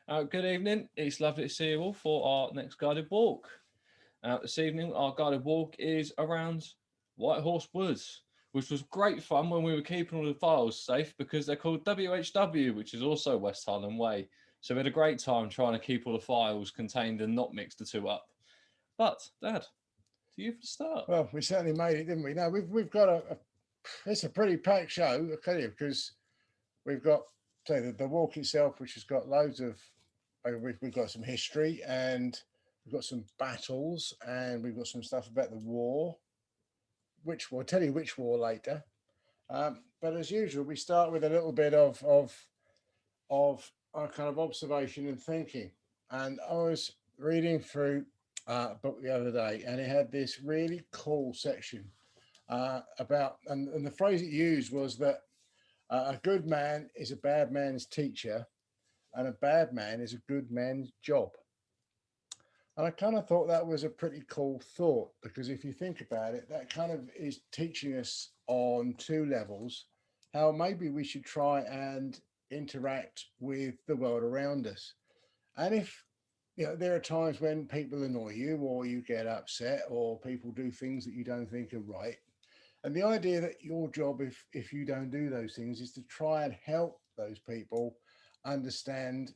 Good evening. It's lovely to see you all for our next guided walk. This evening, our guided walk is around Whitehorse Woods, which was great fun when we were keeping all the files safe because they're called WHW, which is also West Highland Way. So we had a great time trying to keep all the files contained and not mix the two up. But, Dad, to you for the start. Well, we certainly made it, didn't we? Now we've got it's a pretty packed show, I tell you, because we've got the walk itself, which has got loads of. We've got some history and we've got some battles and we've got some stuff about the war, which we'll tell you which war later. But as usual, we start with a little bit of our kind of observation and thinking. And I was reading through a book the other day, and it had this really cool section about, and the phrase it used was that a good man is a bad man's teacher, and a bad man is a good man's job. And I kind of thought that was a pretty cool thought, because if you think about it, that kind of is teaching us on two levels how maybe we should try and interact with the world around us. And if there are times when people annoy you, or you get upset, or people do things that you don't think are right. And the idea that your job, if you don't do those things, is to try and help those people understand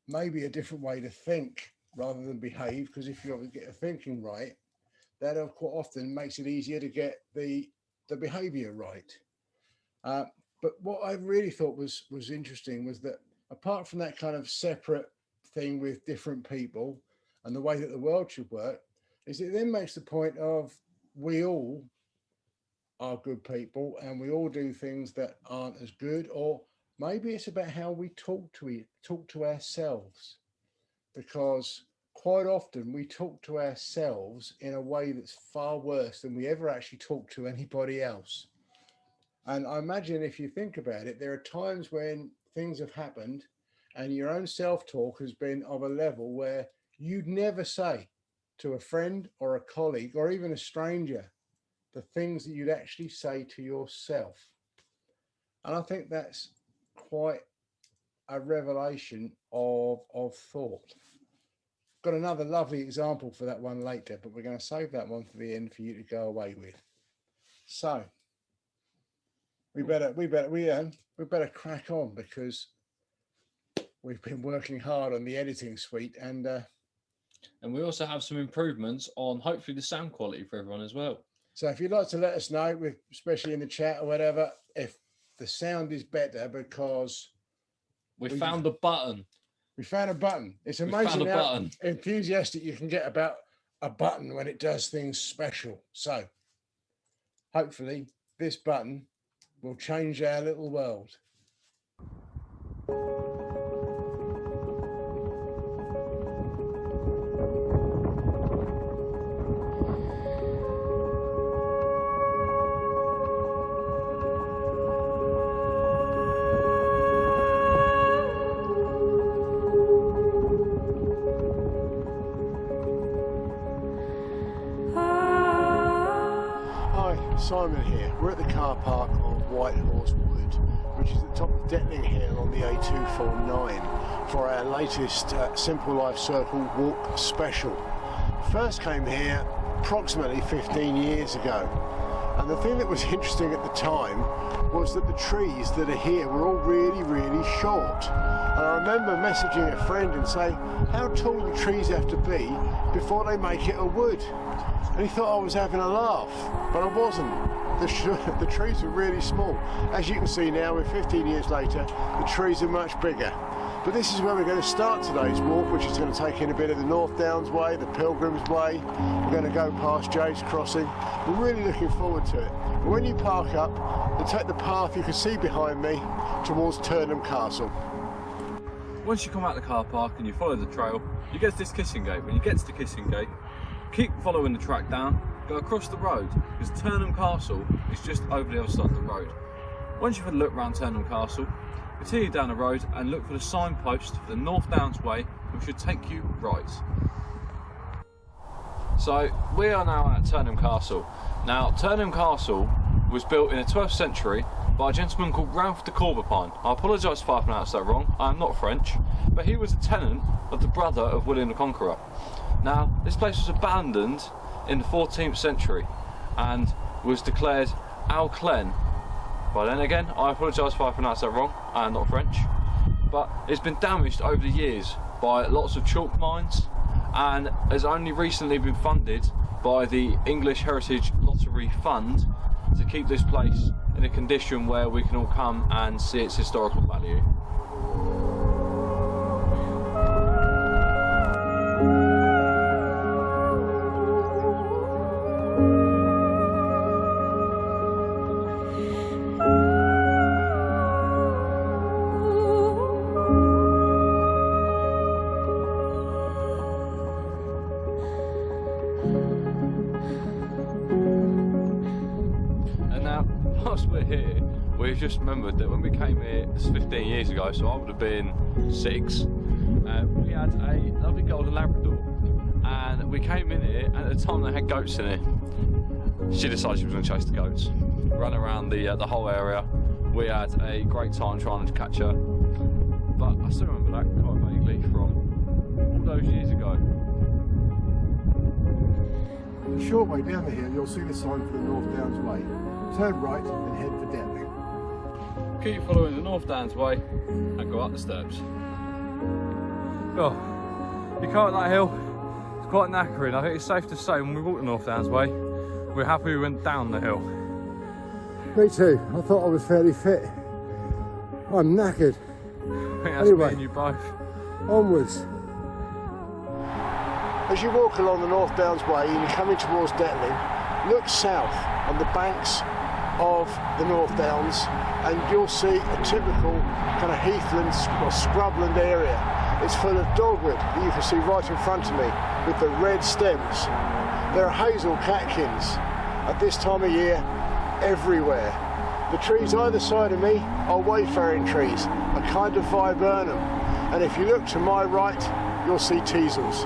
maybe a different way to think rather than behave, because if you get the thinking right, that quite often makes it easier to get the behavior right. But what I really thought was interesting was that apart from that kind of separate thing with different people and the way that the world should work, is it then makes the point of we all are good people and we all do things that aren't as good, or maybe it's about how we talk to ourselves, because quite often we talk to ourselves in a way that's far worse than we ever actually talk to anybody else. And I imagine if you think about it, there are times when things have happened and your own self-talk has been of a level where you'd never say to a friend or a colleague or even a stranger the things that you'd actually say to yourself. And I think that's quite a revelation of thought. Got another lovely example for that one later, but we're going to save that one for the end for you to go away with. So we better crack on, because we've been working hard on the editing suite, and we also have some improvements on hopefully the sound quality for everyone as well. So if you'd like to let us know, especially in the chat or whatever, if the sound is better, because we found a button. We found a button. It's amazing how enthusiastic you can get about a button when it does things special. So hopefully this button will change our little world. Simon here. We're at the car park on Whitehorse Wood, which is at the top of Detling Hill on the A249, for our latest Simple Life Circle walk special. First came here approximately 15 years ago, and the thing that was interesting at the time was that the trees that are here were all really short. And I remember messaging a friend and saying, how tall do trees have to be before they make it a wood? And he thought I was having a laugh, but I wasn't. The trees were really small. As you can see now, we're 15 years later, the trees are much bigger. But this is where we're going to start today's walk, which is going to take in a bit of the North Downs Way, the Pilgrims Way. We're going to go past Jay's Crossing. We're really looking forward to it. But when you park up, you'll take the path you can see behind me towards Turnham Castle. Once you come out of the car park and you follow the trail, you get to this Kissing Gate. When you get to the Kissing Gate, keep following the track down, go across the road, because Turnham Castle is just over the other side of the road. Once you've had a look around Turnham Castle, continue down the road and look for the signpost for the North Downs Way, which should take you right. So we are now at Turnham Castle. Now Turnham Castle was built in the 12th century by a gentleman called Ralph de Courbepine. I apologise if I pronounced that wrong, I am not French, but he was a tenant of the brother of William the Conqueror. Now, this place was abandoned in the 14th century and was declared Al Clen. But then again, I apologise if I pronounced that wrong, I am not French. But it's been damaged over the years by lots of chalk mines and has only recently been funded by the English Heritage Lottery Fund to keep this place in a condition where we can all come and see its historical value. Whilst we're here, we've just remembered that when we came here 15 years ago, so I would have been 6, we had a lovely golden Labrador, and we came in here, and at the time they had goats in here. She decided she was going to chase the goats, run around the whole area. We had a great time trying to catch her, but I still remember that quite vaguely from all those years ago. A short way down the hill, you'll see the sign for the North Downs Way. Turn right and head for Detling. Keep following the North Downs Way and go up the steps. Oh, you come up that hill, it's quite knackering. I think it's safe to say when we walked the North Downs Way, we're happy we went down the hill. Me too. I thought I was fairly fit. I'm knackered. I think that's Anyway. me and you both. Onwards. As you walk along the North Downs Way and you're coming towards Detling, look south on the banks of the North Downs and you'll see a typical kind of heathland or scrubland area. It's full of dogwood that you can see right in front of me with the red stems. There are hazel catkins at this time of year everywhere. The trees either side of me are wayfaring trees, a kind of viburnum, and if you look to my right you'll see teasels.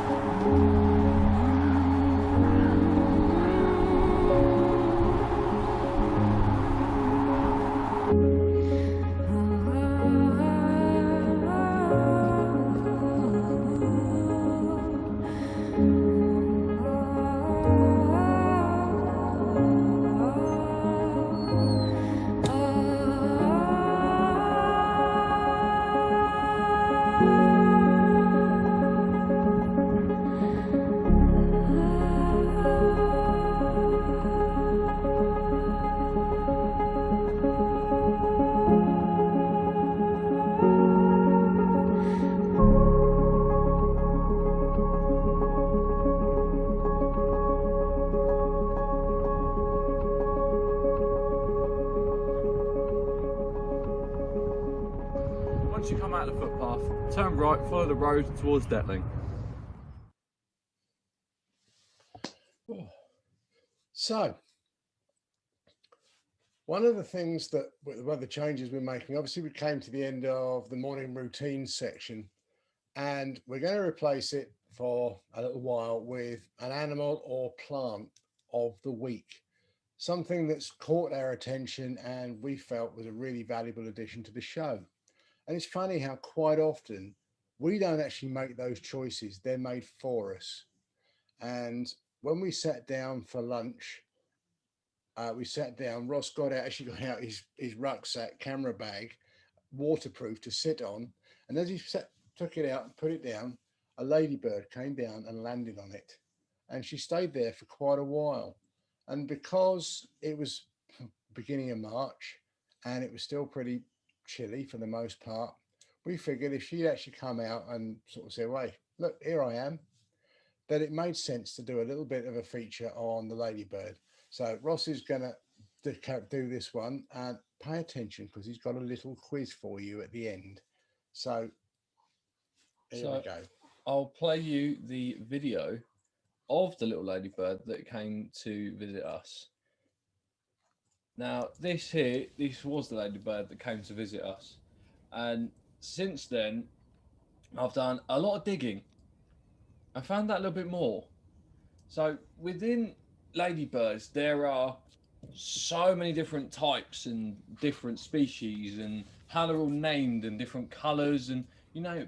Once you come out of the footpath, turn right, follow the road towards Detling. So, one of the things that, one of the changes we're making, obviously we came to the end of the morning routine section and we're going to replace it for a little while with an animal or plant of the week. Something that's caught our attention and we felt was a really valuable addition to the show. And it's funny how quite often we don't actually make those choices, they're made for us. And when we sat down for lunch, we sat down, Ross actually got out his rucksack, camera bag, waterproof to sit on. And as he took it out and put it down, a ladybird came down and landed on it. And she stayed there for quite a while. And because it was beginning of March and it was still pretty chilly for the most part, we figured if she'd actually come out and sort of say, "Wait, look, here I am," that it made sense to do a little bit of a feature on the ladybird. So Ross is going to do this one, and pay attention because he's got a little quiz for you at the end. So here we go. I'll play you the video of the little ladybird that came to visit us. Now, this was the ladybird that came to visit us. And since then, I've done a lot of digging. I found out a little bit more. So within ladybirds, there are so many different types and different species and how they're all named and different colours and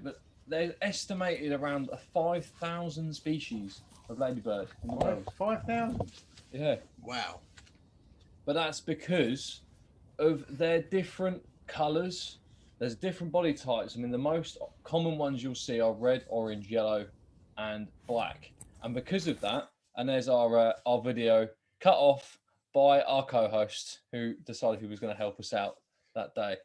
but they're estimated around 5,000 species of ladybird in the world. 5,000. Yeah, Wow. but that's because of their different colours. There's different body types. I mean, the most common ones you'll see are red, orange, yellow, and black. And because of that, and there's our video cut off by our co-host who decided he was going to help us out that day.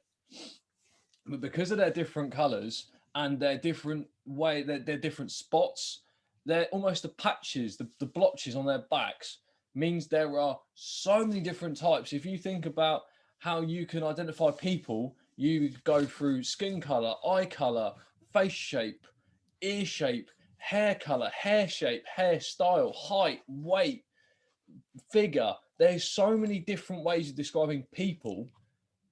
But because of their different colours and their different their different spots, they're almost the patches, the blotches on their backs means there are so many different types. If you think about how you can identify people, you go through skin color, eye color, face shape, ear shape, hair color, hair shape, hairstyle, height, weight, figure. There's so many different ways of describing people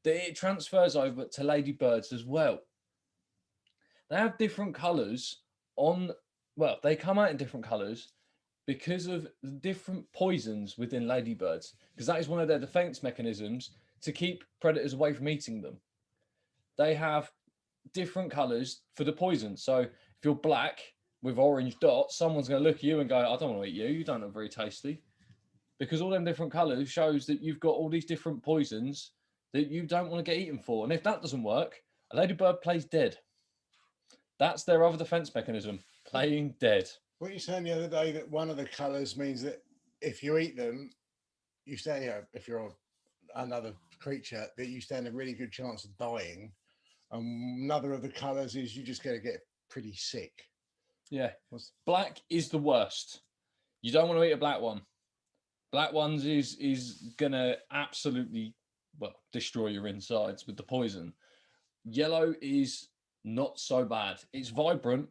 that it transfers over to ladybirds as well. They have different colors they come out in different colors because of the different poisons within ladybirds, because that is one of their defense mechanisms to keep predators away from eating them. They have different colors for the poison. So if you're black with orange dots, someone's going to look at you and go, I don't want to eat you. You don't look very tasty. Because all them different colors shows that you've got all these different poisons that you don't want to get eaten for. And if that doesn't work, a ladybird plays dead. That's their other defense mechanism, playing dead. What you saying the other day that one of the colours means that if you eat them, you stand, if you're another creature, that you stand a really good chance of dying. Another of the colours is you just going to get pretty sick. Yeah. Black is the worst. You don't want to eat a black one. Black ones is going to absolutely, destroy your insides with the poison. Yellow is not so bad. It's vibrant,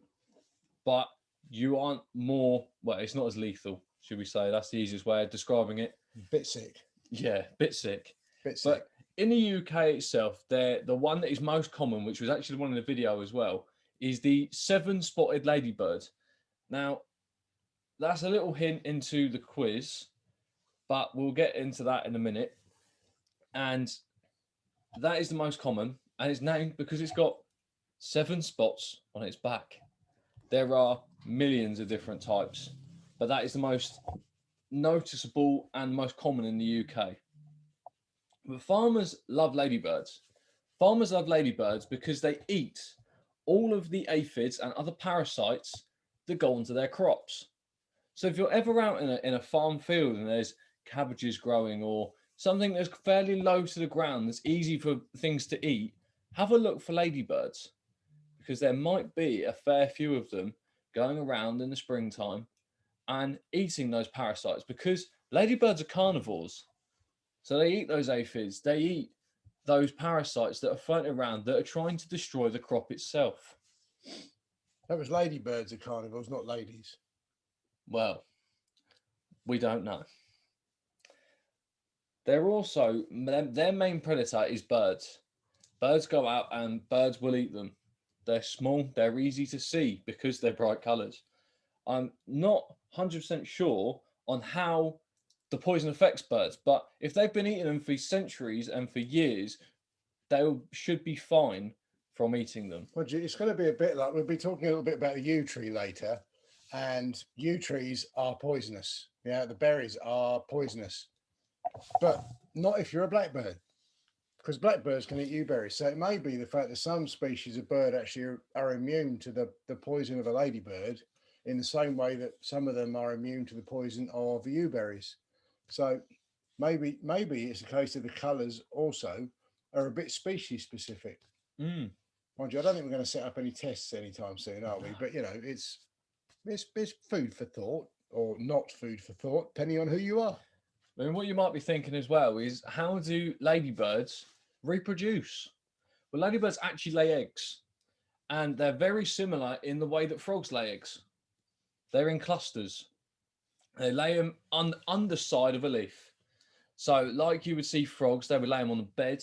but you aren't it's not as lethal, should we say. That's the easiest way of describing it. Bit sick. Yeah, bit sick. Bit sick. But in the UK itself, the one that is most common, which was actually one in the video as well, is the 7-spotted ladybird. Now, that's a little hint into the quiz, but we'll get into that in a minute. And that is the most common, and it's named because it's got 7 spots on its back. There are millions of different types, but that is the most noticeable and most common in the UK. But farmers love ladybirds. Farmers love ladybirds because they eat all of the aphids and other parasites that go onto their crops. So if you're ever out in a farm field and there's cabbages growing or something that's fairly low to the ground that's easy for things to eat, have a look for ladybirds, because there might be a fair few of them going around in the springtime and eating those parasites, because ladybirds are carnivores. So they eat those aphids, they eat those parasites that are floating around that are trying to destroy the crop itself. That was ladybirds are carnivores, not ladies. Well, we don't know. They're also, their main predator is birds. Birds go out and birds will eat them. They're small, they're easy to see because they're bright colours. I'm not 100% sure on how the poison affects birds, but if they've been eating them for centuries and for years, they should be fine from eating them. Well, it's going to be a bit like, we'll be talking a little bit about the yew tree later, and yew trees are poisonous. Yeah, the berries are poisonous, but not if you're a blackbird, because blackbirds can eat yew berries. So it may be the fact that some species of bird actually are immune to the poison of a ladybird in the same way that some of them are immune to the poison of yew berries. So maybe it's a case of the colours also are a bit species specific. Mind you, I don't think we're going to set up any tests anytime soon, are we? But it's food for thought, or not food for thought, depending on who you are. I mean, what you might be thinking as well is, how do ladybirds reproduce? Well, ladybirds actually lay eggs, and they're very similar in the way that frogs lay eggs. They're in clusters. They lay them on the underside of a leaf. So like you would see frogs, they would lay them on the bed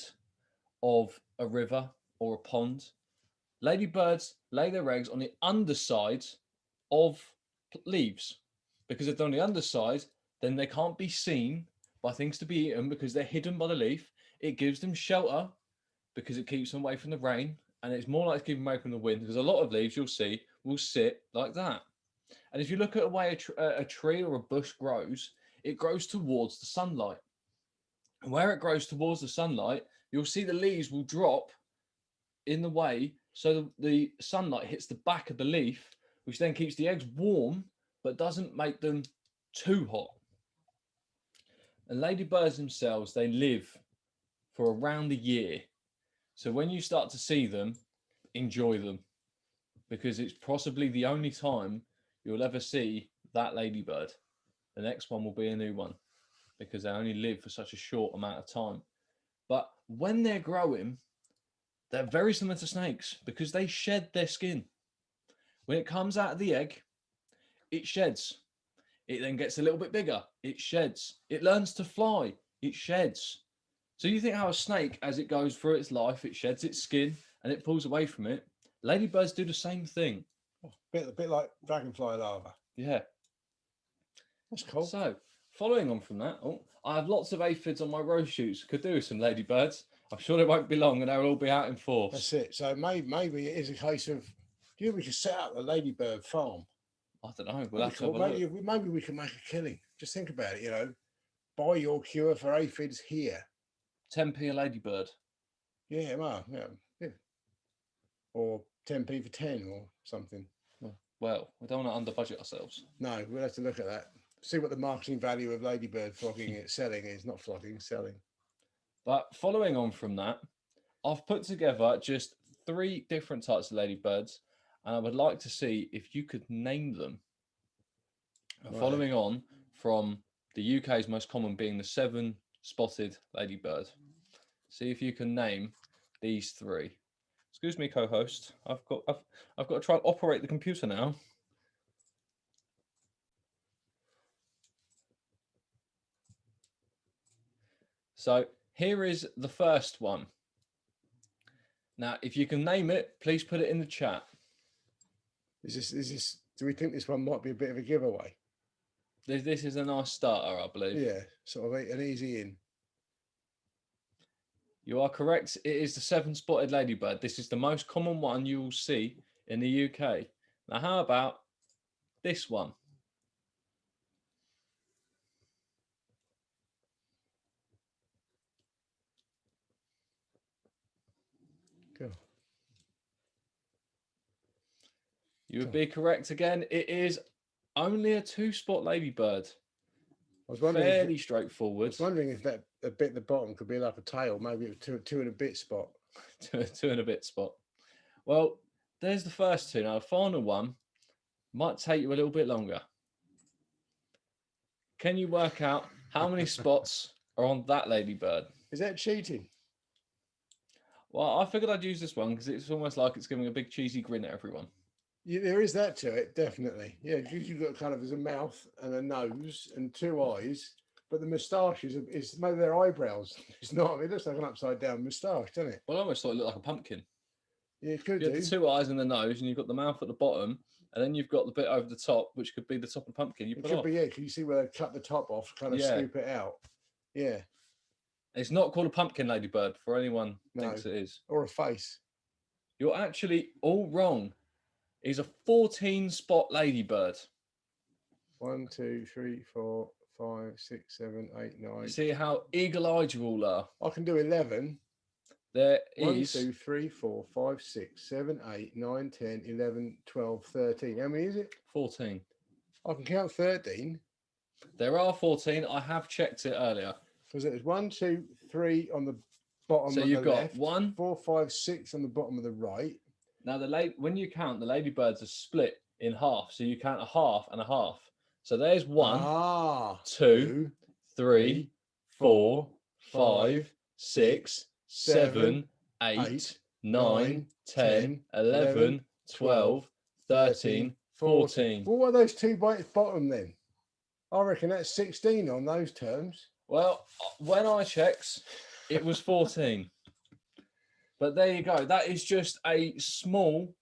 of a river or a pond. Ladybirds lay their eggs on the underside of leaves, because if they're on the underside, then they can't be seen by things to be eaten because they're hidden by the leaf. It gives them shelter because it keeps them away from the rain, and it's more likely to keep them away from the wind because a lot of leaves you'll see will sit like that. And if you look at the way a tree or a bush grows, it grows towards the sunlight. And where it grows towards the sunlight, you'll see the leaves will drop in the way so the sunlight hits the back of the leaf, which then keeps the eggs warm but doesn't make them too hot. And ladybirds themselves, they live for around a year. So when you start to see them, enjoy them, because it's possibly the only time you'll ever see that ladybird. The next one will be a new one because they only live for such a short amount of time. But when they're growing, they're very similar to snakes because they shed their skin. When it comes out of the egg, it sheds. It then gets a little bit bigger. It sheds. It learns to fly. It sheds. So you think how a snake, as it goes through its life, it sheds its skin and it pulls away from it. Ladybirds do the same thing. A bit like dragonfly larva. Yeah. That's cool. So, following on from that, I have lots of aphids on my rose shoots. Could do with some ladybirds. I'm sure they won't be long and they'll all be out in force. That's it. So maybe it is a case of, do you think we could set up a ladybird farm? I don't know. We'll have to Cool. have a look. Maybe we can make a killing. Just think about it, buy your cure for aphids here. 10p a ladybird. Yeah, well, yeah. Or 10p for 10 or something. Well, we don't want to under budget ourselves. No, we'll have to look at that. See what the marketing value of ladybird selling is. Not flogging, selling. But following on from that, I've put together just 3 different types of ladybirds, and I would like to see if you could name them. Right. Following on from the UK's most common being the 7-spotted ladybird. See if you can name these 3. Excuse me, co-host. I've got to try and operate the computer now. So here is the first one. Now, if you can name it, please put it in the chat. Is this? Do we think this one might be a bit of a giveaway? This is a nice starter, I believe. Yeah, sort of an easy in. You are correct. It is the 7-spotted ladybird. This is the most common one you will see in the UK. Now, how about this one? Cool. You would be correct again. It is only a 2-spot ladybird. I was wondering fairly straightforward. I was wondering if that a bit at the bottom could be like a tail, maybe a two and a bit spot. two and a bit spot. Well, there's the first 2. Now, the final one might take you a little bit longer. Can you work out how many spots are on that ladybird? Is that cheating? Well, I figured I'd use this one because it's almost like it's giving a big cheesy grin at everyone. Yeah, there is that to it, definitely. Yeah, you've got kind of there's a mouth and a nose and 2 eyes, but the moustache is maybe their eyebrows. It's not. It looks like an upside down moustache, doesn't it? Well, I almost thought it looked like a pumpkin. Yeah, it could You do. have the 2 eyes and the nose, and you've got the mouth at the bottom, and then you've got the bit over the top, which could be the top of the pumpkin. You It put could off. be, yeah. Can you see where they cut the top off, kind of scoop it out? Yeah. It's not called a pumpkin ladybird for anyone No. thinks it is. Or a face. You're actually all wrong. It's a 14-spot ladybird. 1, 2, 3, 4, 5, 6, 7, 8, 9. You see how eagle-eyed you all are? I can do 11. There 1, is 2, 3, 4, 5, 6, 7, 8, 9, 10, 11, 12, 13. How many is it? 14. I can count 13. There are 14. I have checked it earlier. Because it was 1, 2, 3 on the bottom So of you've the got left, 1. 4, 5, 6 on the bottom of the right. Now, when you count, the ladybirds are split in half. So you count a half and a half. So there's 1, 2, 3, 4, 5, 6, 7, 8, 9, 10, 11, 12, 13, 14. Well, what are those 2 by its bottom then? I reckon that's 16 on those terms. Well, when I checked, it was 14. But there you go. That is just a small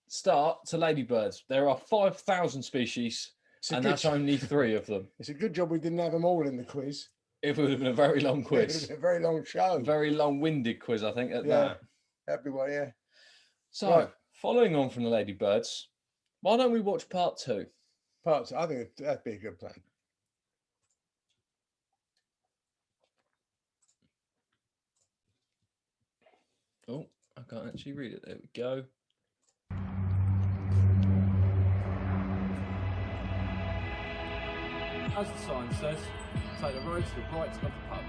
start to ladybirds. There are 5,000 species, and that's only 3 of them. It's a good job we didn't have them all in the quiz. It would have been a very long It would have quiz. been a very long show. A very long-winded quiz, I think, at Yeah. that. That'd be one, yeah. So, Right. following on from the Ladybirds, why don't we watch part 2? Parts. I think that'd be a good plan. Oh, I can't actually read it. There we go. As the sign says, take the road to the right of the pub.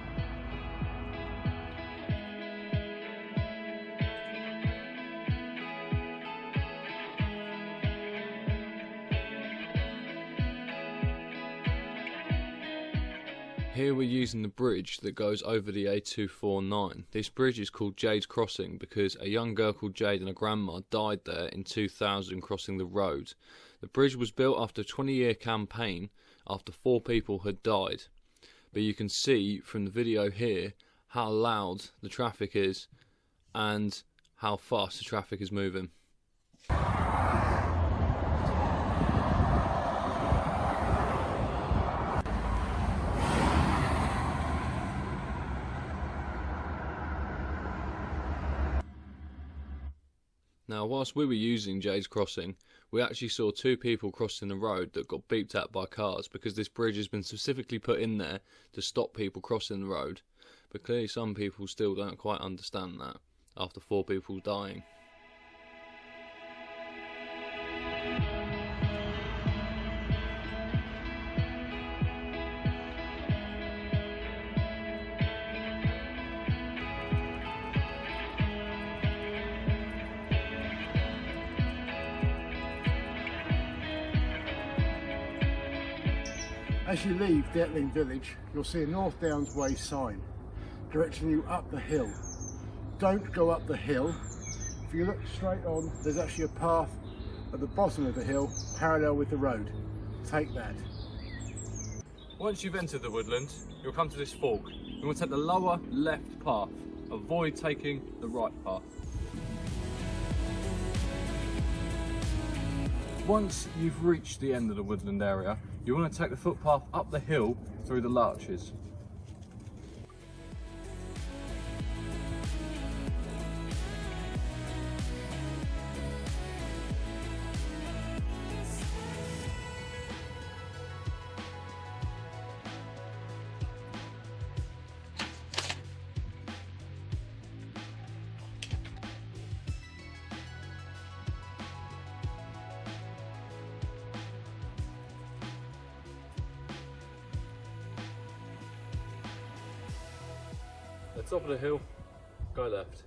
Here we're using the bridge that goes over the A249. This bridge is called Jade's Crossing because a young girl called Jade and her grandma died there in 2000 crossing the road. The bridge was built after a 20-year campaign after 4 people had died. But you can see from the video here how loud the traffic is and how fast the traffic is moving. Now, whilst we were using Jade's Crossing, we actually saw 2 people crossing the road that got beeped at by cars because this bridge has been specifically put in there to stop people crossing the road. But clearly some people still don't quite understand that after 4 people dying. As you leave Detling Village, you'll see a North Downs Way sign directing you up the hill. Don't go up the hill. If you look straight on, there's actually a path at the bottom of the hill, parallel with the road. Take that. Once you've entered the woodland, you'll come to this fork. You want to take the lower left path. Avoid taking the right path. Once you've reached the end of the woodland area, you want to take the footpath up the hill through the larches. At the top of the hill, go left.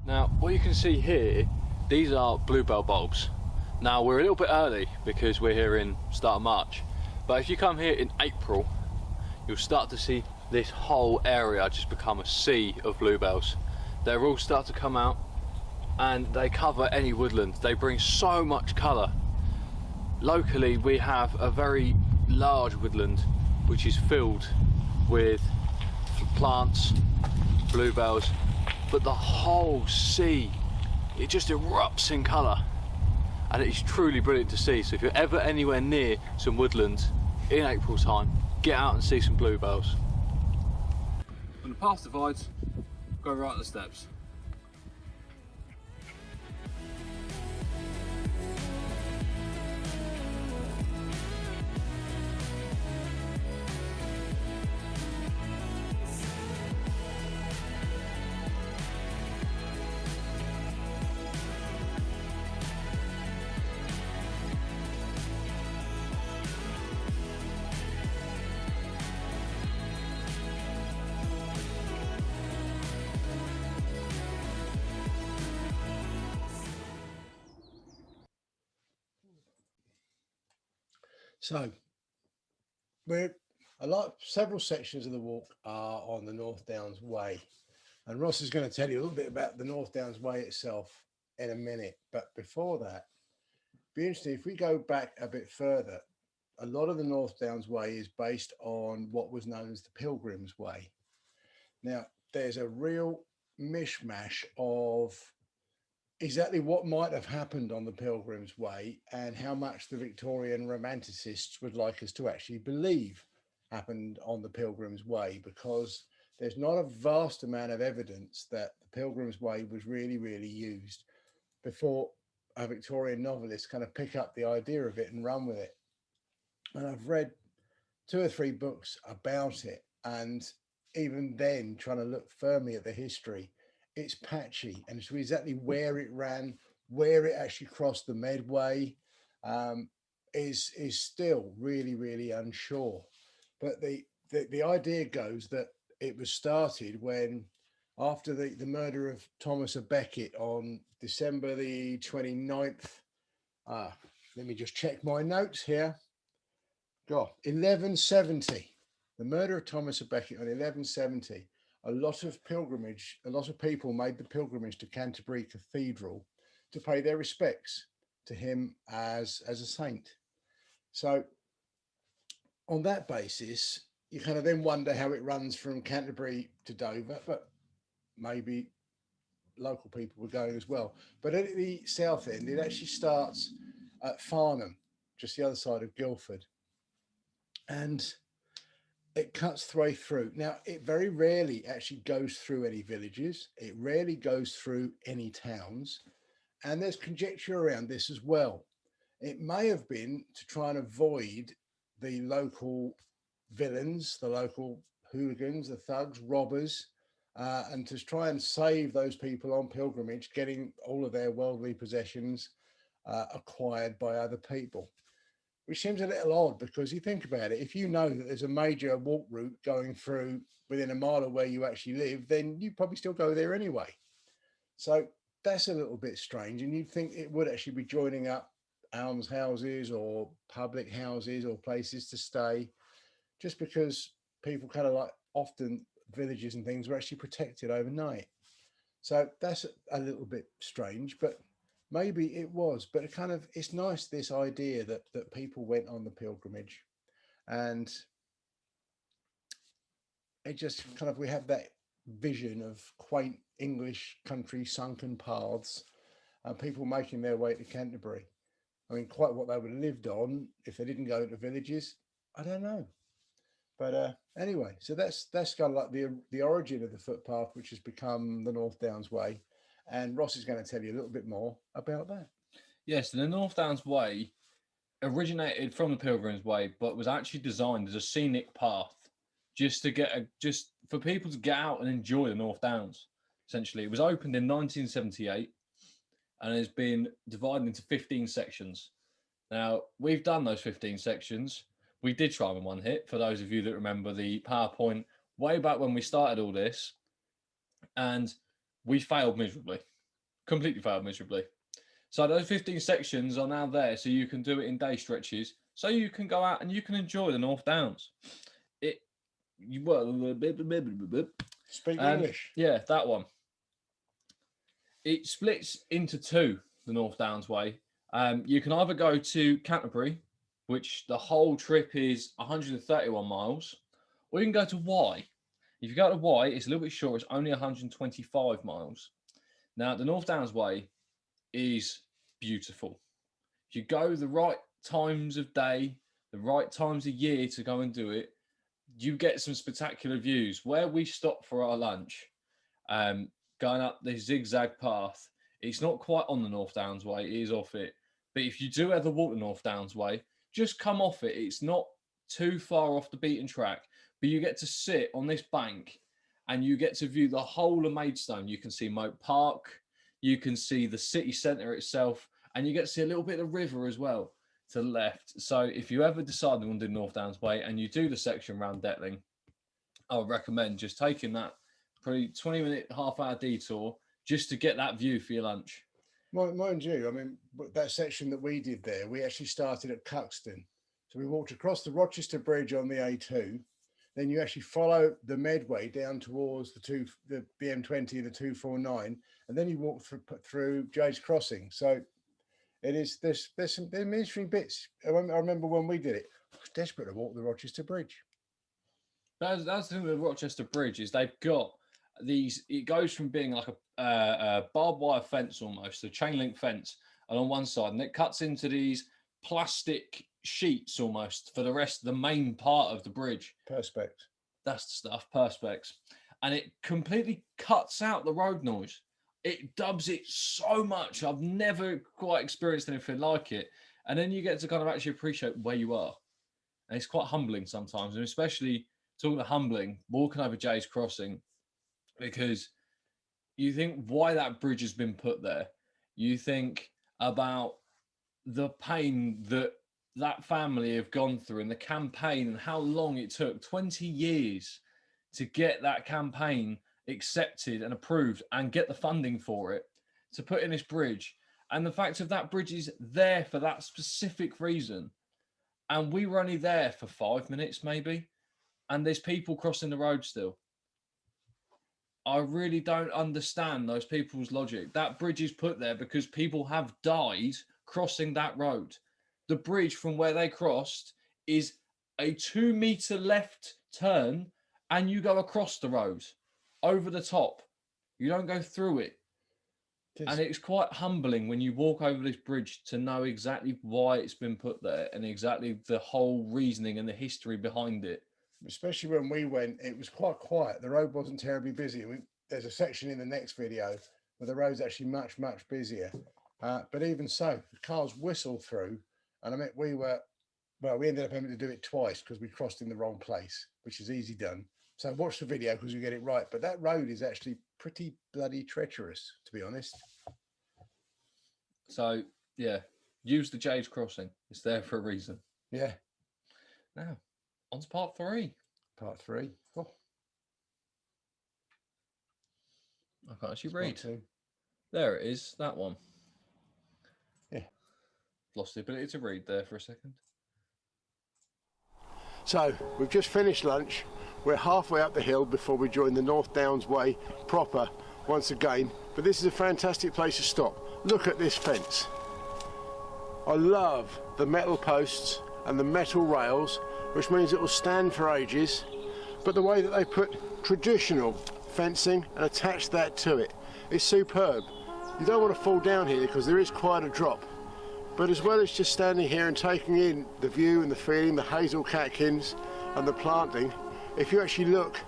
Now, what you can see here, these are bluebell bulbs. Now, we're a little bit early because we're here in start of March, but if you come here in April, you'll start to see this whole area just become a sea of bluebells. They'll all start to come out and they cover any woodland. They bring so much colour. Locally, we have a very large woodland which is filled with plants, bluebells, but the whole sea, it just erupts in colour and it is truly brilliant to see. So if you're ever anywhere near some woodland in April time, get out and see some bluebells. When the path divides, go right up the steps. So, several sections of the walk are on the North Downs Way, and Ross is going to tell you a little bit about the North Downs Way itself in a minute. But before that, be interesting if we go back a bit further. A lot of the North Downs Way is based on what was known as the Pilgrims Way. Now, there's a real mishmash of exactly what might have happened on the Pilgrims Way and how much the Victorian romanticists would like us to actually believe happened on the Pilgrim's Way, because there's not a vast amount of evidence that the Pilgrim's Way was really, really used before a Victorian novelist kind of pick up the idea of it and run with it. And I've read 2 or 3 books about it, and even then, trying to look firmly at the history, it's patchy, and it's exactly where it ran, where it actually crossed the Medway, um, is still really, really unsure. But the idea goes that it was started when, after the murder of Thomas à Becket on December the 29th. Let me just check my notes here. God, 1170. The murder of Thomas à Becket on 1170. A lot of people made the pilgrimage to Canterbury Cathedral to pay their respects to him as a saint. So on that basis, you kind of then wonder how it runs from Canterbury to Dover, but maybe local people were going as well. But at the south end, it actually starts at Farnham, just the other side of Guildford, and it cuts its way through. Now, it very rarely actually goes through any villages. It rarely goes through any towns. And there's conjecture around this as well. It may have been to try and avoid the local villains, the local hooligans, the thugs, robbers, and to try and save those people on pilgrimage, getting all of their worldly possessions acquired by other people. Which seems a little odd, because you think about it, if you know that there's a major walk route going through within a mile of where you actually live, then you probably still go there anyway. So that's a little bit strange. And you'd think it would actually be joining up almshouses or public houses or places to stay, just because people kind of like, often villages and things were actually protected overnight. So that's a little bit strange, but maybe it was. But it's nice, this idea that people went on the pilgrimage, and it just kind of, we have that vision of quaint English country sunken paths and people making their way to Canterbury. I mean, quite what they would have lived on if they didn't go to villages, I don't know. But anyway, so that's kind of like the origin of the footpath, which has become the North Downs Way. And Ross is going to tell you a little bit more about that. Yes, the North Downs Way originated from the Pilgrim's Way, but was actually designed as a scenic path, just for people to get out and enjoy the North Downs. Essentially, it was opened in 1978 and has been divided into 15 sections. Now, we've done those 15 sections. We did try them in one hit, for those of you that remember the PowerPoint way back when we started all this, and we failed miserably, completely failed miserably. So those 15 sections are now there, so you can do it in day stretches, so you can go out and you can enjoy the North Downs. Speak English. Yeah, that one. It splits into two, the North Downs Way. You can either go to Canterbury, which the whole trip is 131 miles, or you can go to Y. If you go to Y, it's a little bit short, it's only 125 miles. Now, the North Downs Way is beautiful. If you go the right times of day, the right times of year to go and do it, you get some spectacular views. Where we stopped for our lunch, going up this zigzag path, it's not quite on the North Downs Way, it is off it. But if you do ever walk the North Downs Way, just come off it. It's not too far off the beaten track, but you get to sit on this bank and you get to view the whole of Maidstone. You can see Moat Park, you can see the city centre itself, and you get to see a little bit of the river as well to the left. So if you ever decide you want to do North Downs Way and you do the section around Detling, I would recommend just taking that probably 20-minute, half-hour detour just to get that view for your lunch. Mind you, I mean, that section that we did there, we actually started at Cuxton. So we walked across the Rochester Bridge on the A2. Then you actually follow the Medway down towards the M20, the 249, and then you walk through Jay's Crossing. So it is, there's some interesting bits. I remember when we did it, I was desperate to walk the Rochester Bridge. That's the thing with the Rochester Bridge, is they've got these, it goes from being like a barbed wire fence almost, a chain link fence along one side, and it cuts into these plastic sheets almost for the rest of the main part of the bridge. Perspex. That's the stuff, perspex. And it completely cuts out the road noise. It dubs it so much. I've never quite experienced anything like it. And then you get to kind of actually appreciate where you are. And it's quite humbling sometimes, and especially talking to humbling, walking over Jay's Crossing, because you think why that bridge has been put there. You think about the pain that that family have gone through and the campaign and how long it took, 20 years to get that campaign accepted and approved and get the funding for it to put in this bridge. And the fact of that bridge is there for that specific reason. And we were only there for 5 minutes maybe, and there's people crossing the road still. I really don't understand those people's logic. That bridge is put there because people have died crossing that road. The bridge from where they crossed is a 2 meter left turn, and you go across the road over the top. You don't go through it. And it's quite humbling when you walk over this bridge to know exactly why it's been put there and exactly the whole reasoning and the history behind it. Especially when we went, it was quite quiet. The road wasn't terribly busy. There's a section in the next video where the road's actually much, much busier. But even so, the cars whistle through. And I mean, we ended up having to do it twice because we crossed in the wrong place, which is easy done. So watch the video because you get it right. But that road is actually pretty bloody treacherous, to be honest. So, yeah, use the Jay's Crossing. It's there for a reason. Yeah. Now, on to part 3. Part 3. Oh. I can't actually read. Part 2. There it is, that one. Yeah. Lost the ability to read there for a second. So, we've just finished lunch. We're halfway up the hill before we join the North Downs Way proper once again. But this is a fantastic place to stop. Look at this fence. I love the metal posts and the metal rails, which means it will stand for ages. But the way that they put traditional fencing and attach that to it is superb. You don't want to fall down here because there is quite a drop. But as well as just standing here and taking in the view and the feeling, the hazel catkins and the planting, if you actually look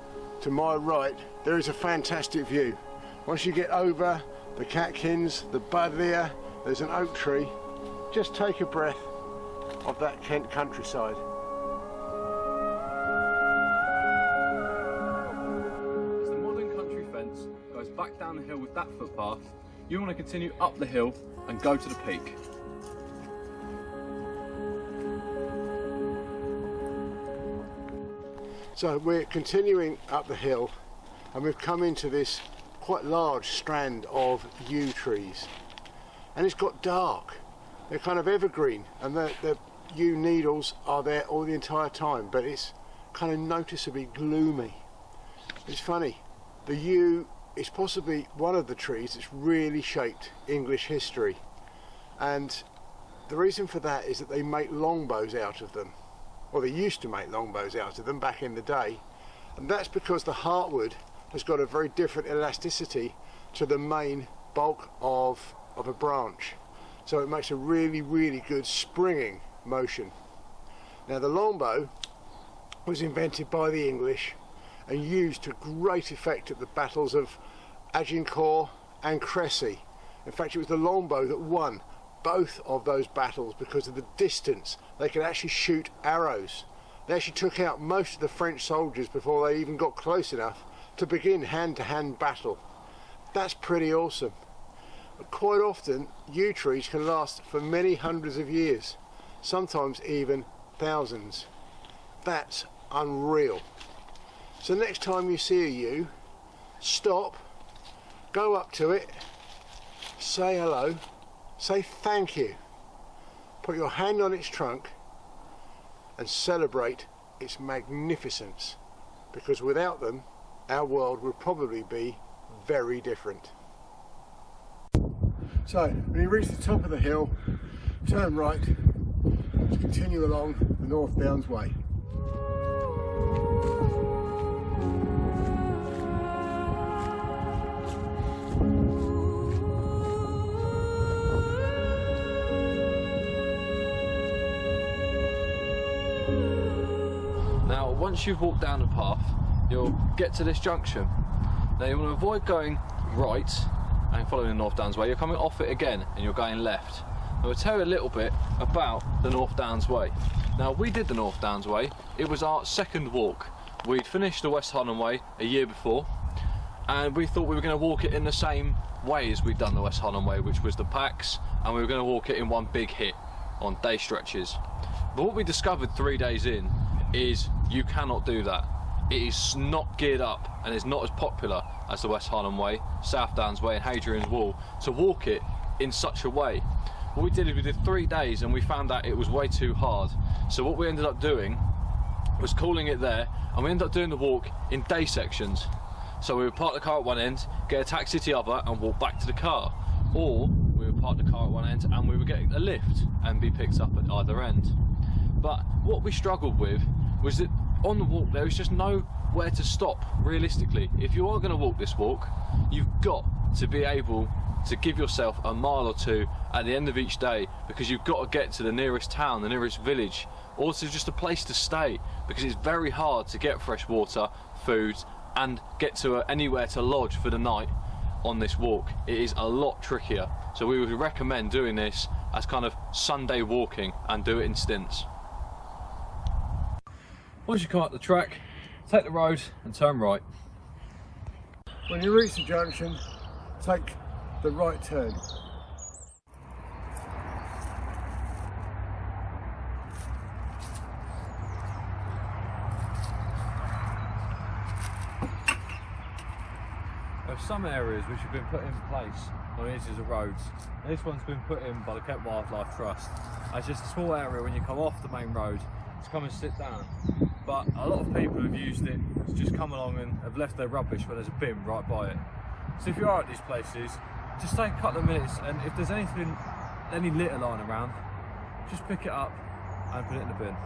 to my right, there is a fantastic view. Once you get over the catkins, the bud there, there's an oak tree. Just take a breath of that Kent countryside. As the modern country fence goes back down the hill with that footpath, you want to continue up the hill and go to the peak. So we're continuing up the hill and we've come into this quite large strand of yew trees, and it's got dark. They're kind of evergreen and the yew needles are there all the entire time, but it's kind of noticeably gloomy. It's funny, the yew is possibly one of the trees that's really shaped English history, and the reason for that is that they make longbows out of them. Well, they used to make longbows out of them back in the day, and that's because the heartwood has got a very different elasticity to the main bulk of a branch, so it makes a really, really good springing motion. Now, the longbow was invented by the English and used to great effect at the battles of Agincourt and Crécy. In fact, it was the longbow that won both of those battles because of the distance they could actually shoot arrows. They actually took out most of the French soldiers before they even got close enough to begin hand-to-hand battle. That's pretty awesome. But quite often yew trees can last for many hundreds of years, sometimes even thousands. That's unreal. So next time you see a yew, stop, go up to it, say hello, say thank you, put your hand on its trunk and celebrate its magnificence, because without them our world would probably be very different. So when you reach the top of the hill, turn right, continue along the North Downs Way. once you've walked down the path, you'll get to this junction. Now you want to avoid going right and following the North Downs Way. You're coming off it again and you're going left. I will tell you a little bit about the North Downs Way. Now we did the North Downs Way. It was our second walk. We'd finished the West Highland Way a year before, and we thought we were going to walk it in the same way as we'd done the West Highland Way, which was the packs, and we were going to walk it in one big hit on day stretches. But what we discovered 3 days in is you cannot do that. It is not geared up and is not as popular as the West Highland Way, South Downs Way and Hadrian's Wall to walk it in such a way. What we did is we did 3 days and we found out it was way too hard. So what we ended up doing was calling it there, and we ended up doing the walk in day sections. So we would park the car at one end, get a taxi to the other and walk back to the car. Or we would park the car at one end and we would get a lift and be picked up at either end. But what we struggled with was that on the walk there was just nowhere to stop, realistically. If you are going to walk this walk, you've got to be able to give yourself a mile or two at the end of each day, because you've got to get to the nearest town, the nearest village, also just a place to stay, because it's very hard to get fresh water, food and get to anywhere to lodge for the night on this walk. It is a lot trickier, so we would recommend doing this as kind of Sunday walking and do it in stints. Once you come up the track, take the road and turn right. When you reach the junction, take the right turn. There are some areas which have been put in place on the edges of roads. And this one's been put in by the Kent Wildlife Trust. It's just a small area when you come off the main road to come and sit down. But a lot of people have used it to just come along and have left their rubbish when there's a bin right by it. So if you are at these places, just take a couple of minutes, and if there's any litter lying around, just pick it up and put it in the bin.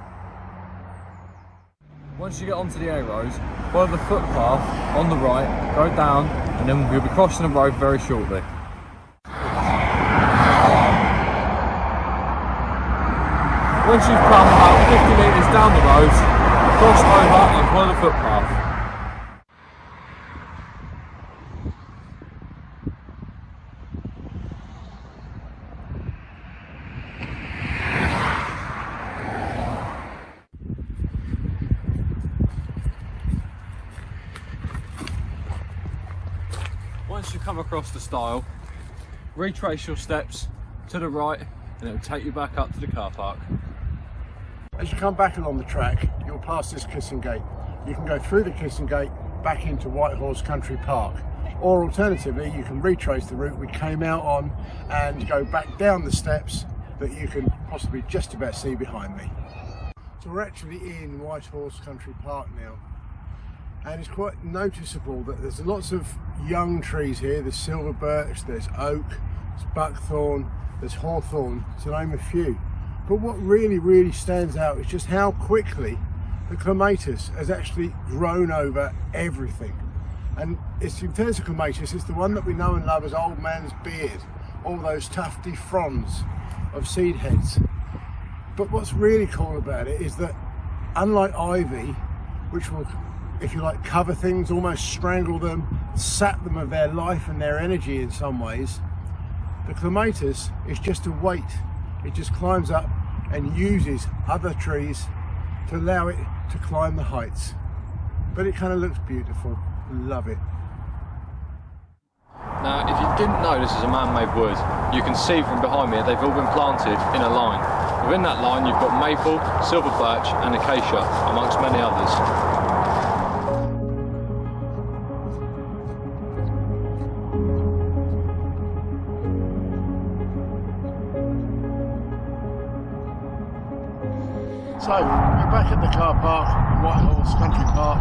Once you get onto the A roads, follow the footpath on the right, go down, and then we'll be crossing the road very shortly. Once you've come about 50 metres down the road, cross over and follow the footpath. Once you come across the stile, retrace your steps to the right and it will take you back up to the car park. As you come back along the track, you'll pass this kissing gate. You can go through the kissing gate back into Whitehorse Country Park, or alternatively you can retrace the route we came out on and go back down the steps that you can possibly just about see behind me. So we're actually in Whitehorse Country Park now, and it's quite noticeable that there's lots of young trees here. There's silver birch, there's oak, there's buckthorn, there's hawthorn, to name a few. But what really stands out is just how quickly the clematis has actually grown over everything. And it's in terms of clematis, it's the one that we know and love as old man's beard, all those tufty fronds of seed heads. But what's really cool about it is that, unlike ivy, which will, if you like, cover things, almost strangle them, sap them of their life and their energy in some ways, the clematis is just a weight. It just climbs up and uses other trees to allow it to climb the heights. But it kind of looks beautiful. Love it. Now, if you didn't know this is a man-made wood, you can see from behind me they've all been planted in a line. Within that line you've got maple, silver birch and acacia, amongst many others. So, we're back at the car park, Whitehorse Country Park.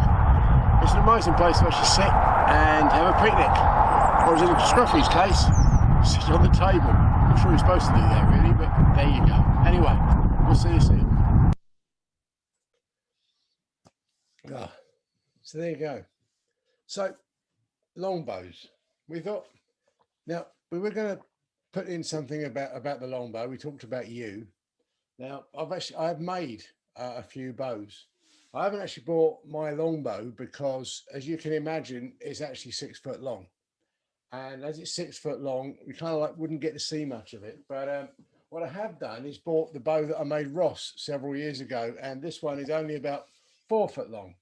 It's an amazing place to actually sit and have a picnic. Or as in Scruffy's case, sit on the table. I'm sure you're supposed to do that really, but there you go. Anyway, we'll see you soon. So there you go. So, longbows. We thought, now, we were going to put in something about the longbow. We talked about you. Now, I've made a few bows. I haven't actually bought my longbow because, as you can imagine, it's actually 6 foot long. And as it's 6 foot long, we kind of like wouldn't get to see much of it. But what I have done is bought the bow that I made Ross several years ago, and this one is only about 4 foot long.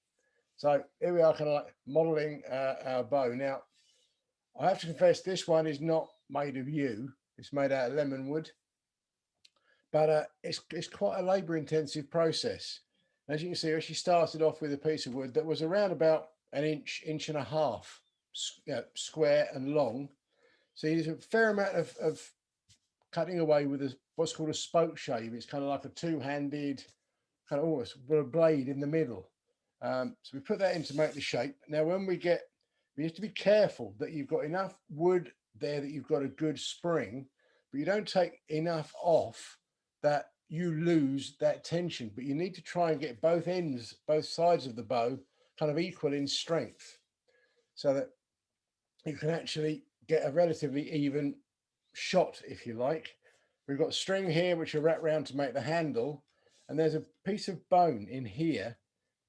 So here we are, kind of like modeling our bow. Now, I have to confess, this one is not made of yew. It's made out of lemon wood, but it's quite a labour-intensive process. As you can see, she started off with a piece of wood that was around about an inch and a half, square and long. So there's a fair amount of cutting away with what's called a spoke shave. It's kind of like a two-handed, kind of almost with a blade in the middle. So we put that in to make the shape. Now, when we have to be careful that you've got enough wood there that you've got a good spring, but you don't take enough off that you lose that tension. But you need to try and get both ends, both sides of the bow kind of equal in strength so that you can actually get a relatively even shot, if you like. We've got string here, which are wrapped around to make the handle. And there's a piece of bone in here,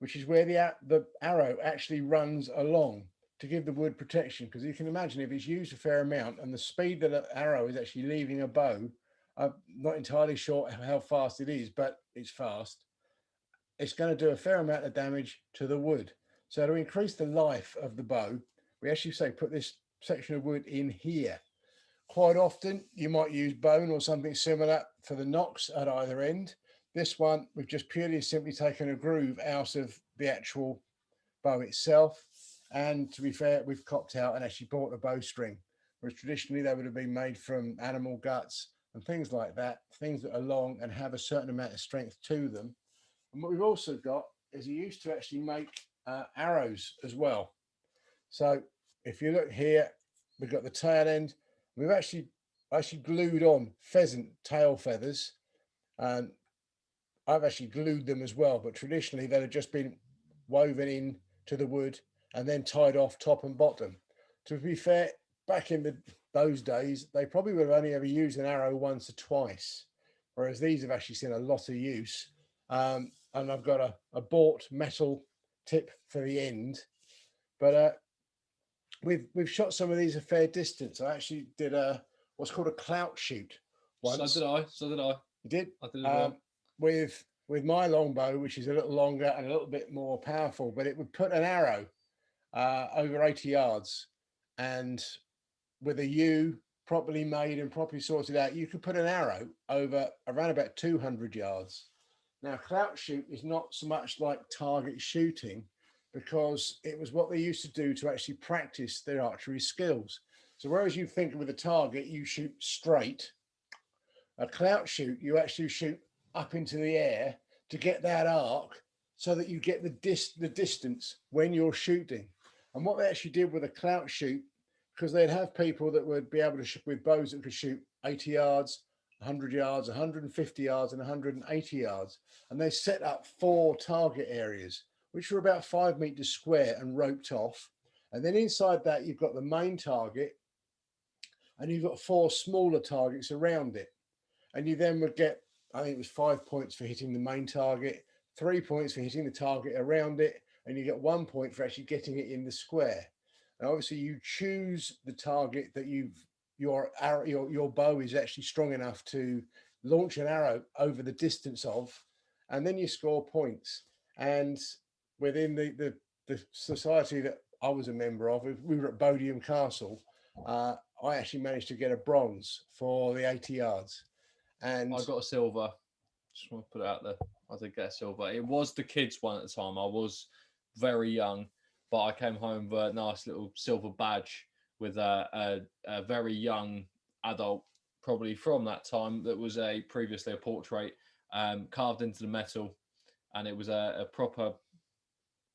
which is where the arrow actually runs along to give the wood protection. Because you can imagine if it's used a fair amount and the speed that an arrow is actually leaving a bow, I'm not entirely sure how fast it is, but it's fast. It's going to do a fair amount of damage to the wood. So to increase the life of the bow, we actually say put this section of wood in here. Quite often you might use bone or something similar for the nocks at either end. This one, we've just purely simply taken a groove out of the actual bow itself. And to be fair, we've copped out and actually bought a bowstring, whereas traditionally they would have been made from animal guts and things like that, things that are long and have a certain amount of strength to them. And what we've also got is you used to actually make arrows as well. So if you look here, we've got the tail end. We've actually glued on pheasant tail feathers, and I've actually glued them as well. But traditionally, they'd have just been woven in to the wood and then tied off top and bottom. To be fair, back in those days, they probably would have only ever used an arrow once or twice, whereas these have actually seen a lot of use. And I've got a bought metal tip for the end, but we've shot some of these a fair distance. I actually did what's called a clout shoot once. So did I. You did? I did as well. With my longbow, which is a little longer and a little bit more powerful, but it would put an arrow over 80 yards, and with a yew properly made and properly sorted out, you could put an arrow over around about 200 yards. Now, clout shoot is not so much like target shooting, because it was what they used to do to actually practice their archery skills. So whereas you think with a target, you shoot straight, a clout shoot, you actually shoot up into the air to get that arc so that you get the distance when you're shooting. And what they actually did with a clout shoot, because they'd have people that would be able to shoot with bows that could shoot 80 yards, 100 yards, 150 yards, and 180 yards. And they set up 4 target areas, which were about 5 meters square and roped off. And then inside that, you've got the main target, and you've got 4 smaller targets around it. And you then would get, I think it was 5 points for hitting the main target, 3 points for hitting the target around it, and you get 1 point for actually getting it in the square. And obviously you choose the target that your bow is actually strong enough to launch an arrow over the distance of, and then you score points. And within the society that I was a member of, we were at Bodiam Castle. I actually managed to get a bronze for the 80 yards. And I got a silver. Just want to put it out there. I did get a silver. It was the kids one at the time. I was very young, but I came home with a nice little silver badge with a very young adult, probably from that time, that was previously a portrait carved into the metal, and it was a proper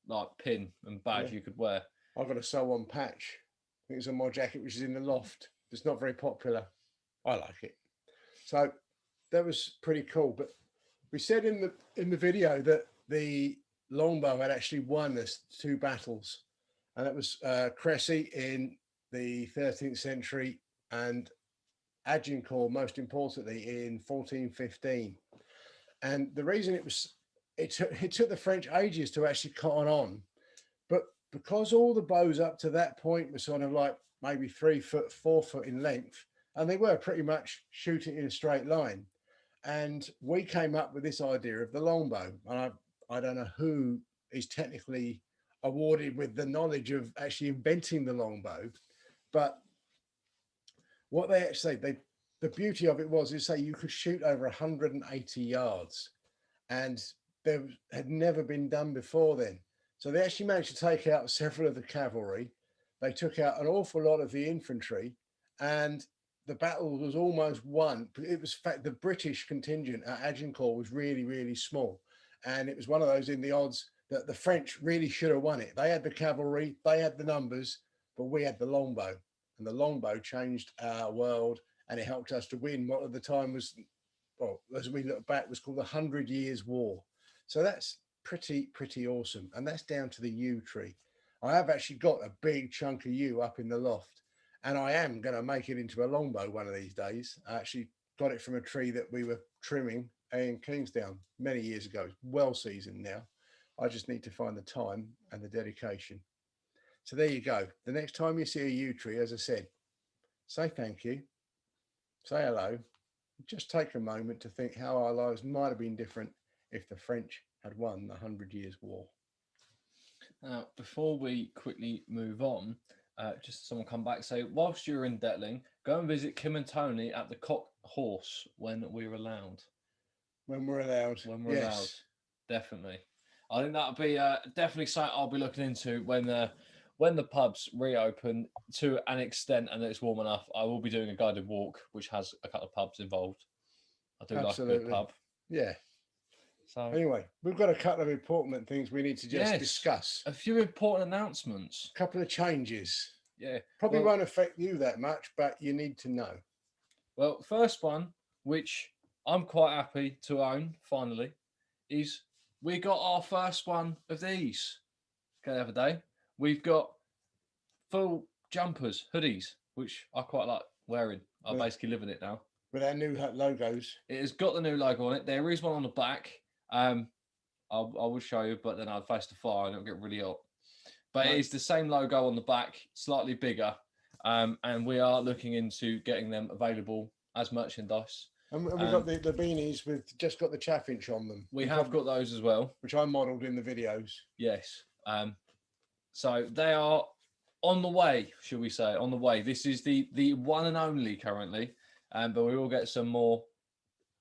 like pin and badge you could wear. I got a sew on patch. I think it's on my jacket, which is in the loft. It's not very popular. I like it. So that was pretty cool. But we said in the video that the longbow had actually won us 2 battles, and that was Cressy in the 13th century and Agincourt, most importantly, in 1415. And the reason it was it took the French ages to actually cotton on, but because all the bows up to that point were sort of like maybe 3 foot, 4 foot in length, and they were pretty much shooting in a straight line. And we came up with this idea of the longbow. And I don't know who is technically awarded with the knowledge of actually inventing the longbow, but what they actually the beauty of it was is say you could shoot over 180 yards, and there had never been done before then. So they actually managed to take out several of the cavalry. They took out an awful lot of the infantry, and the battle was almost won. It was, in fact, the British contingent at Agincourt was really, really small. And it was one of those in the odds that the French really should have won it. They had the cavalry, they had the numbers, but we had the longbow. And the longbow changed our world, and it helped us to win what at the time was, well, as we look back, was called the 100 Years' War. So that's pretty awesome. And that's down to the yew tree. I have actually got a big chunk of yew up in the loft, and I am going to make it into a longbow one of these days. I actually got it from a tree that we were trimming in Kingsdown many years ago. It's well seasoned now. I just need to find the time and the dedication. So there you go. The next time you see a yew tree, as I said, say thank you, say hello, just take a moment to think how our lives might have been different if the French had won the 100 Years' War. Now, before we quickly move on, just someone come back, say, whilst you're in Detling, go and visit Kim and Tony at the Cock Horse when we're allowed. When we're allowed. When we're allowed, definitely. I think that'll be definitely something I'll be looking into when the pubs reopen to an extent and it's warm enough. I will be doing a guided walk, which has a couple of pubs involved. I do like a good pub. Yeah. So anyway, we've got a couple of important things we need to just discuss. A few important announcements. A couple of changes. Yeah. Probably won't affect you that much, but you need to know. Well, first one, which I'm quite happy to own finally, is we got our first one of these the other day. We've got full jumpers, hoodies, which I quite like wearing. I basically live in it now. With our new logos. It has got the new logo on it. There is one on the back. I will show you, but then I'll face the fire and it'll get really hot. But it is the same logo on the back, slightly bigger. And we are looking into getting them available as merchandise. And we've got the beanies with just got the chaffinch on them. We have got those as well. Which I modelled in the videos. Yes. So they are on the way, shall we say, on the way. This is the one and only currently. But we will get some more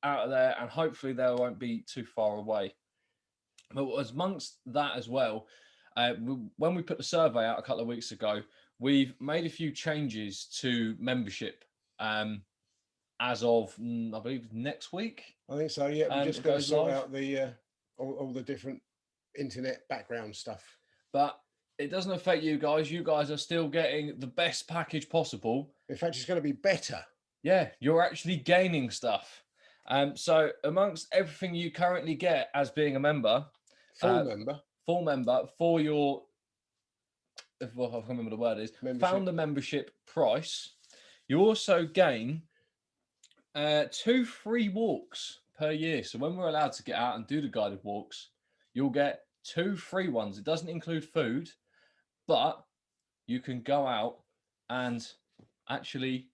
out of there, and hopefully they won't be too far away. But amongst that as well, when we put the survey out a couple of weeks ago, we've made a few changes to membership as of, I believe, next week. I think so, yeah. We're just going to sort out the all the different internet background stuff. But it doesn't affect you guys. You guys are still getting the best package possible. In fact, it's going to be better. Yeah, you're actually gaining stuff. So amongst everything you currently get as being a member, full member for your, I can't remember the word is, founder membership price, you also gain 2 free walks per year. So when we're allowed to get out and do the guided walks, you'll get 2 free ones. It doesn't include food, but you can go out and actually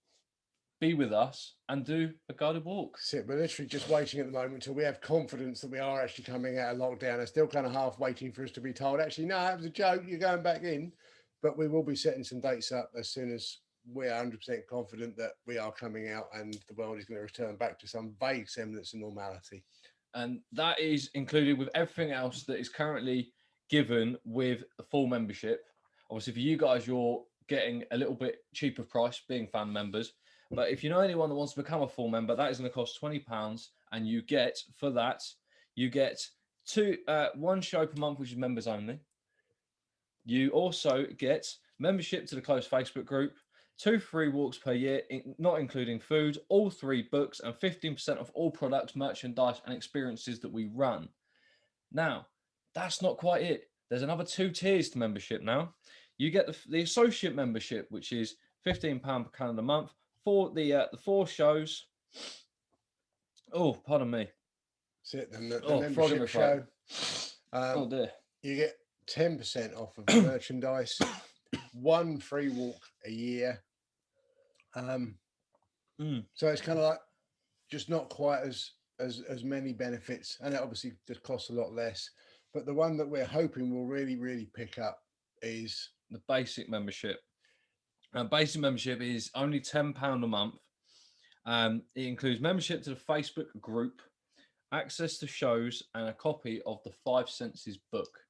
be with us and do a guided walk. We're literally just waiting at the moment until we have confidence that we are actually coming out of lockdown. They're still kind of half waiting for us to be told, actually, no, it was a joke, you're going back in. But we will be setting some dates up as soon as we are 100% confident that we are coming out and the world is going to return back to some vague semblance of normality. And that is included with everything else that is currently given with the full membership. Obviously, for you guys, you're getting a little bit cheaper price being fan members. But if you know anyone that wants to become a full member, that is going to cost £20, and you get for that, you get one show per month, which is members only. You also get membership to the closed Facebook group, 2 free walks per year, not including food, all 3 books, and 15% of all products, merchandise, and experiences that we run. Now, that's not quite it. There's another 2 tiers to membership now. You get the associate membership, which is £15 per calendar month. For the 4 shows, oh, pardon me. That's it. The Oh, frog in my membership throat. show. Oh dear. You get 10% off of the merchandise, 1 free walk a year. So it's kind of like just not quite as many benefits, and it obviously just costs a lot less. But the one that we're hoping will really pick up is The basic membership. Basic membership is only £10 a month. It includes membership to the Facebook group, access to shows, and a copy of the Five Senses book.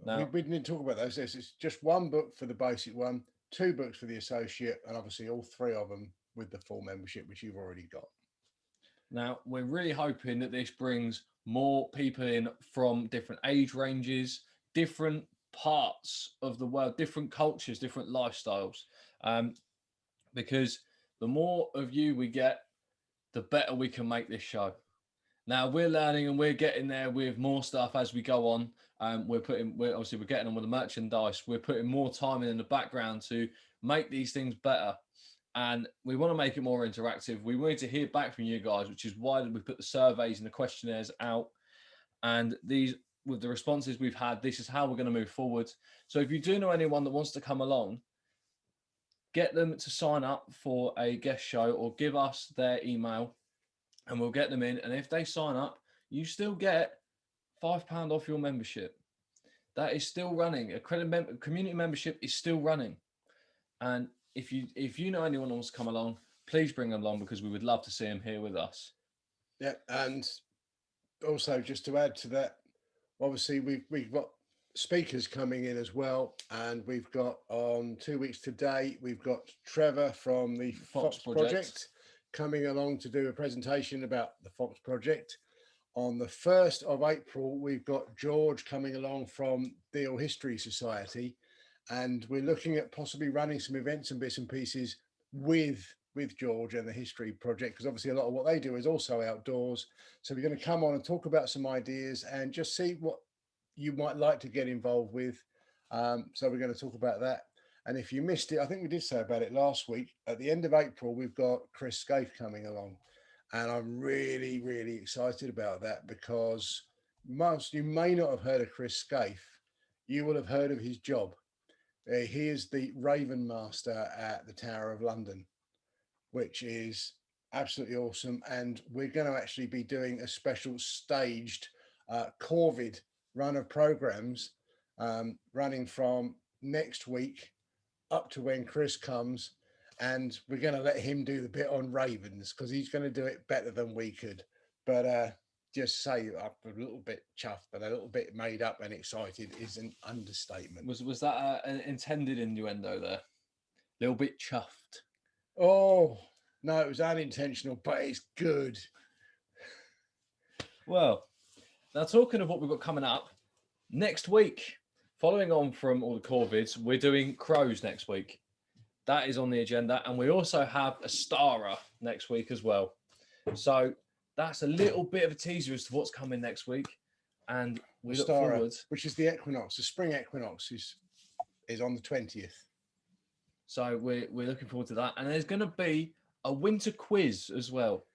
Now, we didn't talk about those. It's just 1 book for the basic one, 2 books for the associate, and obviously all 3 of them with the full membership, which you've already got. Now, we're really hoping that this brings more people in from different age ranges, different parts of the world, different cultures, different lifestyles. Because the more of you we get, the better we can make this show. Now we're learning and we're getting there with more stuff as we go on. We're getting on with the merchandise. We're putting more time in the background to make these things better. And we want to make it more interactive. We wanted to hear back from you guys, which is why we put the surveys and the questionnaires out. And these, with the responses we've had, this is how we're going to move forward. So if you do know anyone that wants to come along, get them to sign up for a guest show or give us their email and we'll get them in. And if they sign up, you still get £5 off your membership. That is still running. A community membership is still running. And if you know anyone who wants to come along, please bring them along because we would love to see them here with us. Yeah, and also just to add to that, obviously we've got speakers coming in as well, and we've got on 2 weeks today, we've got Trevor from the Fox Project coming along to do a presentation about the Fox Project. On the 1st of April, we've got George coming along from Deal History Society, and we're looking at possibly running some events and bits and pieces with George and the History Project, because obviously a lot of what they do is also outdoors. So we're going to come on and talk about some ideas and just see what you might like to get involved with. So we're going to talk about that. And if you missed it, I think we did say about it last week. At the end of April, we've got Chris Scaife coming along. And I'm really excited about that because you may not have heard of Chris Scaife. You will have heard of his job. He is the Raven Master at the Tower of London, which is absolutely awesome. And we're going to actually be doing a special staged COVID run of programs running from next week up to when Chris comes. And we're going to let him do the bit on Ravens because he's going to do it better than we could. But just say I'm a little bit chuffed, but a little bit made up and excited is an understatement. Was that an intended innuendo there? A little bit chuffed. Oh, no, it was unintentional, but it's good. Well, now talking of what we've got coming up, next week, following on from all the Corvids, we're doing Crows next week. That is on the agenda. And we also have a starer next week as well. So that's a little bit of a teaser as to what's coming next week. And we look forward. Which is the equinox. The spring equinox is on the 20th. So we're looking forward to that. And there's going to be a winter quiz as well,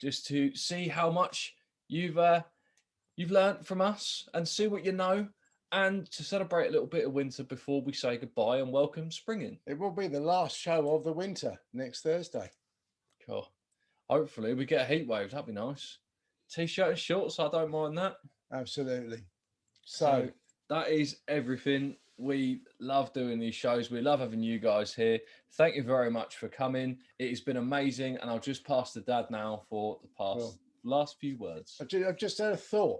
just to see how much you've learned from us and see what you know, and to celebrate a little bit of winter before we say goodbye and welcome spring in. It will be the last show of the winter next Thursday. Cool. Hopefully we get a heat wave. That'd be nice. T-shirt and shorts, I don't mind that. Absolutely. So that is everything. We love doing these shows. We love having you guys here. Thank you very much for coming. It has been amazing. And I'll just pass to Dad now for the last few words. I've just had a thought.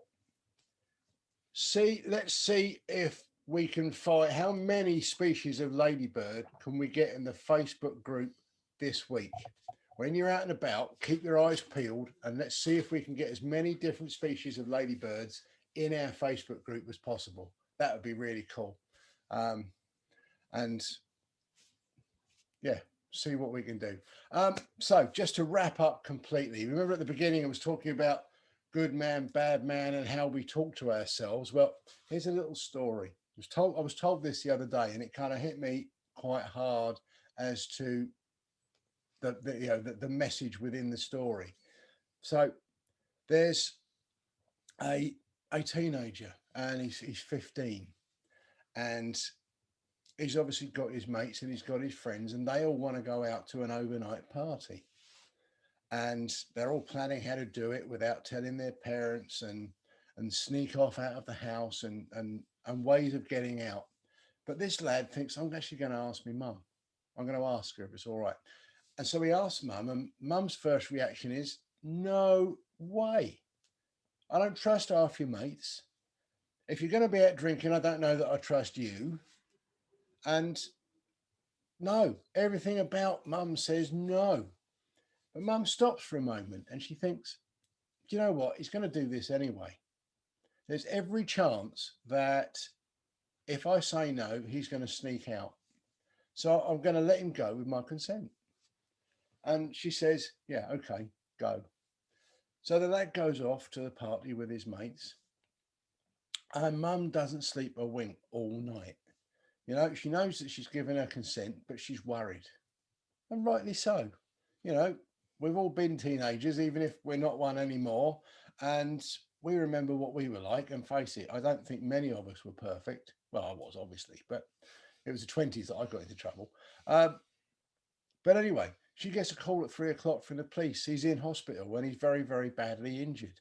Let's see if we can find how many species of ladybird can we get in the Facebook group this week. When you're out and about, keep your eyes peeled and let's see if we can get as many different species of ladybirds in our Facebook group as possible. That would be really cool. And yeah, see what we can do. So just to wrap up completely, remember at the beginning I was talking about good man, bad man, and how we talk to ourselves. Well, here's a little story. I was told this the other day, and it kind of hit me quite hard as to the message within the story. So there's a teenager, and he's 15, and he's obviously got his mates and he's got his friends, and they all want to go out to an overnight party, and they're all planning how to do it without telling their parents, and sneak off out of the house, and ways of getting out. But this lad thinks, I'm actually going to ask my mum. I'm going to ask her if it's all right. And so he asks mum, and mum's first reaction is, no way. I don't trust half your mates. If you're going to be out drinking, I don't know that I trust you. And no, everything about mum says no. But mum stops for a moment and she thinks, do you know what? He's going to do this anyway. There's every chance that if I say no, he's going to sneak out. So I'm going to let him go with my consent. And she says, yeah, okay, go. So the lad goes off to the party with his mates. And mum doesn't sleep a wink all night. You know, she knows that she's given her consent, but she's worried. And rightly so. You know, we've all been teenagers, even if we're not one anymore. And we remember what we were like. And face it, I don't think many of us were perfect. Well, I was, obviously, but it was the 20s that I got into trouble. But anyway, she gets a call at 3 o'clock from the police. He's in hospital when he's very, very badly injured.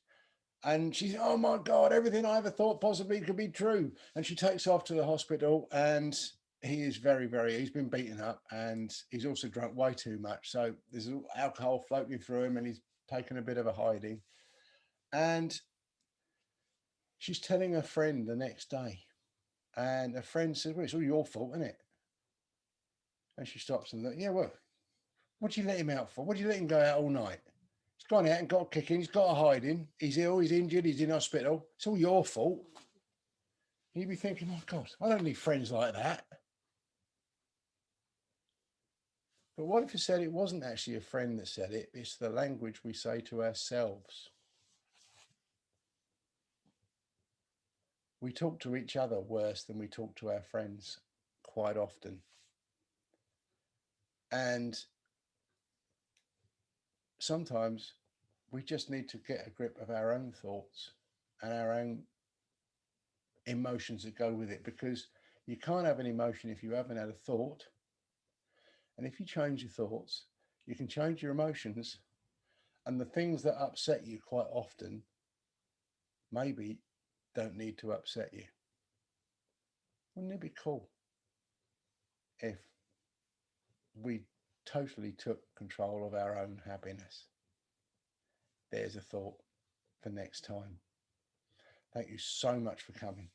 And she's, oh my God, everything I ever thought possibly could be true. And she takes off to the hospital, and he is very, very, he's been beaten up, and he's also drunk way too much. So there's alcohol floating through him, and he's taken a bit of a hiding. And she's telling her friend the next day. And her friend says, well, it's all your fault, isn't it? And she stops and, yeah, well, what do you let him out for? What do you let him go out all night? He's gone out and got a kicking. He's got a hiding. He's ill. He's injured. He's in hospital. It's all your fault. You'd be thinking, oh, God, I don't need friends like that. But what if you said it wasn't actually a friend that said it? It's the language we say to ourselves. We talk to each other worse than we talk to our friends quite often. And sometimes we just need to get a grip of our own thoughts and our own emotions that go with it, because you can't have an emotion if you haven't had a thought. And if you change your thoughts, you can change your emotions, and the things that upset you quite often maybe don't need to upset you. Wouldn't it be cool if we totally took control of our own happiness? There's a thought for next time. Thank you so much for coming.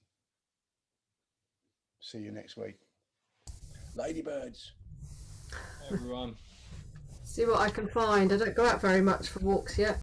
See you next week. Ladybirds. Everyone. See what I can find. I don't go out very much for walks yet.